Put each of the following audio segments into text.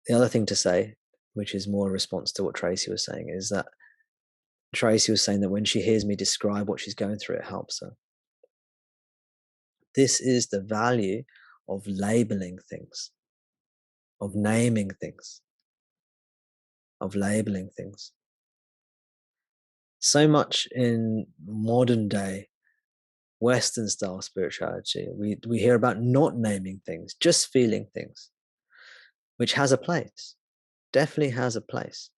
the other thing to say, which is more a response to what Tracy was saying, is that Tracy was saying that when she hears me describe what she's going through, it helps her. This is the value of labeling things, of naming things, of labeling things. So much in modern day Western style spirituality, we hear about not naming things, just feeling things, which has a place, definitely has a place.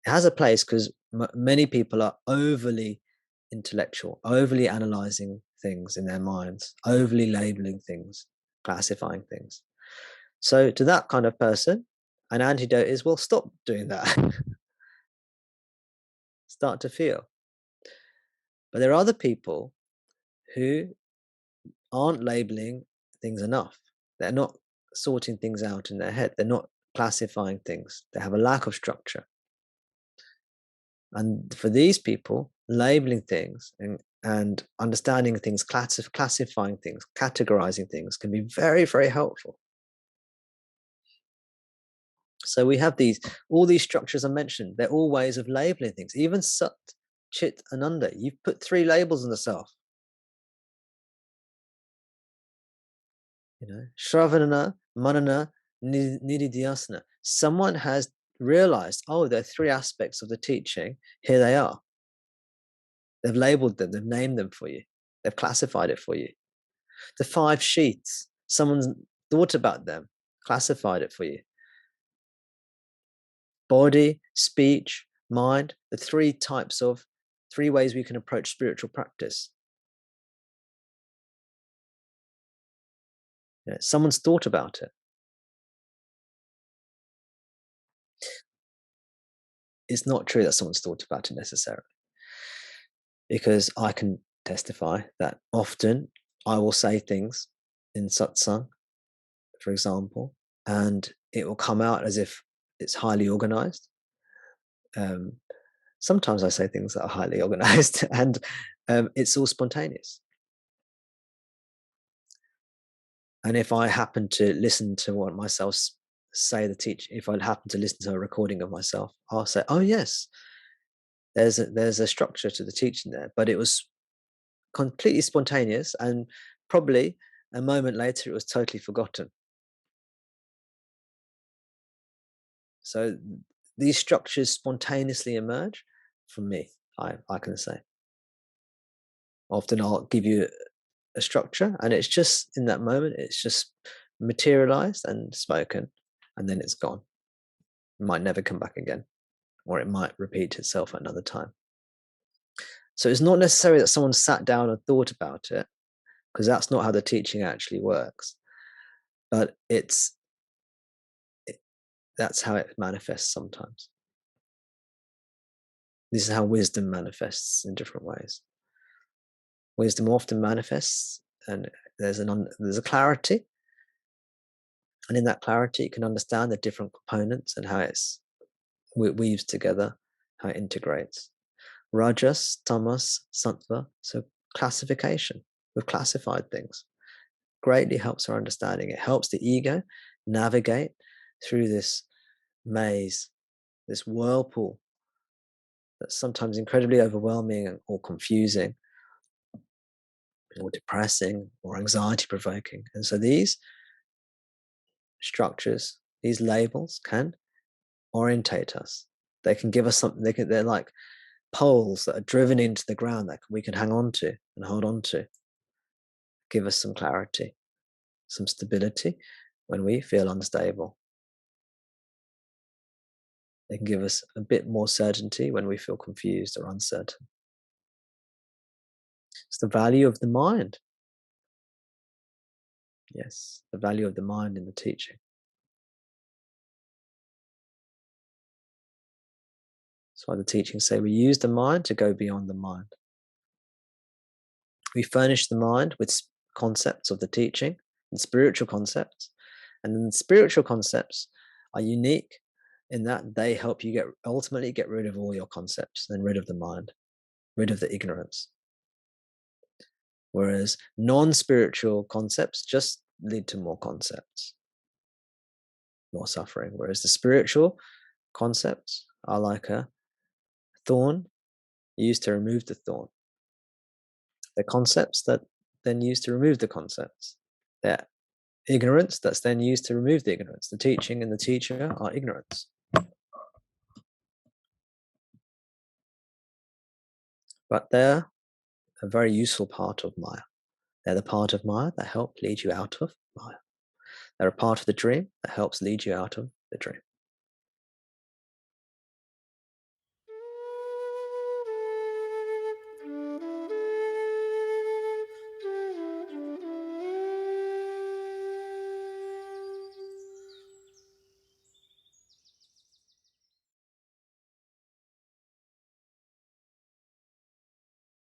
It has a place because many people are overly intellectual, overly analyzing things in their minds, overly labeling things, classifying things. So to that kind of person, an antidote is, well, stop doing that. Start to feel. But there are other people who aren't labeling things enough. They're not sorting things out in their head. They're not classifying things. They have a lack of structure. And for these people, labeling things and understanding things, classifying things, categorizing things can be very, very helpful. So we have all these structures I mentioned, they're all ways of labeling things. Even Sat, Chit, Ananda, you've put 3 labels on the self. Shravana, Manana, Nididhyasana. Someone has realized, oh, there are 3 aspects of the teaching. Here they are. They've labeled them, they've named them for you, they've classified it for you. The 5 sheaths, someone's thought about them, classified it for you. Body, speech, mind, the 3 ways we can approach spiritual practice. Someone's thought about it. It's not true that someone's thought about it necessarily, because I can testify that often I will say things in satsang, for example, and it will come out as if it's highly organized. Sometimes I say things that are highly organized, and it's all spontaneous. And if I happen to listen to what myself say the teach, if I happen to listen to a recording of myself, I'll say, "Oh yes, there's a structure to the teaching there," but it was completely spontaneous, and probably a moment later it was totally forgotten. So these structures spontaneously emerge from me, I can say. Often I'll give you a structure, and it's just in that moment, it's just materialized and spoken, and then it's gone. It might never come back again, or it might repeat itself at another time. So it's not necessary that someone sat down and thought about it, because that's not how the teaching actually works. But that's how it manifests sometimes. This is how wisdom manifests in different ways. Wisdom often manifests, and there's a clarity, and in that clarity, you can understand the different components and how it weaves together, how it integrates. Rajas, tamas, sattva, so classification. We've classified things. Greatly helps our understanding. It helps the ego navigate through this maze, this whirlpool that's sometimes incredibly overwhelming or confusing or depressing or anxiety provoking. And so these structures, these labels can orientate us. They can give us something. They're like poles that are driven into the ground that we can hang on to and hold on to. Give us some clarity, some stability when we feel unstable. They can give us a bit more certainty when we feel confused or uncertain. It's the value of the mind. Yes, the value of the mind in the teaching. That's why the teachings say we use the mind to go beyond the mind. We furnish the mind with concepts of the teaching and spiritual concepts. And then the spiritual concepts are unique in that they help you ultimately get rid of all your concepts and rid of the mind, rid of the ignorance. Whereas non-spiritual concepts just lead to more concepts. more suffering. Whereas the spiritual concepts are like a thorn used to remove the thorn. They're concepts that then used to remove the concepts. They're ignorance that's then used to remove the ignorance. The teaching and the teacher are ignorance. But they're a very useful part of Maya. They're the part of Maya that help lead you out of Maya. They're a part of the dream that helps lead you out of the dream.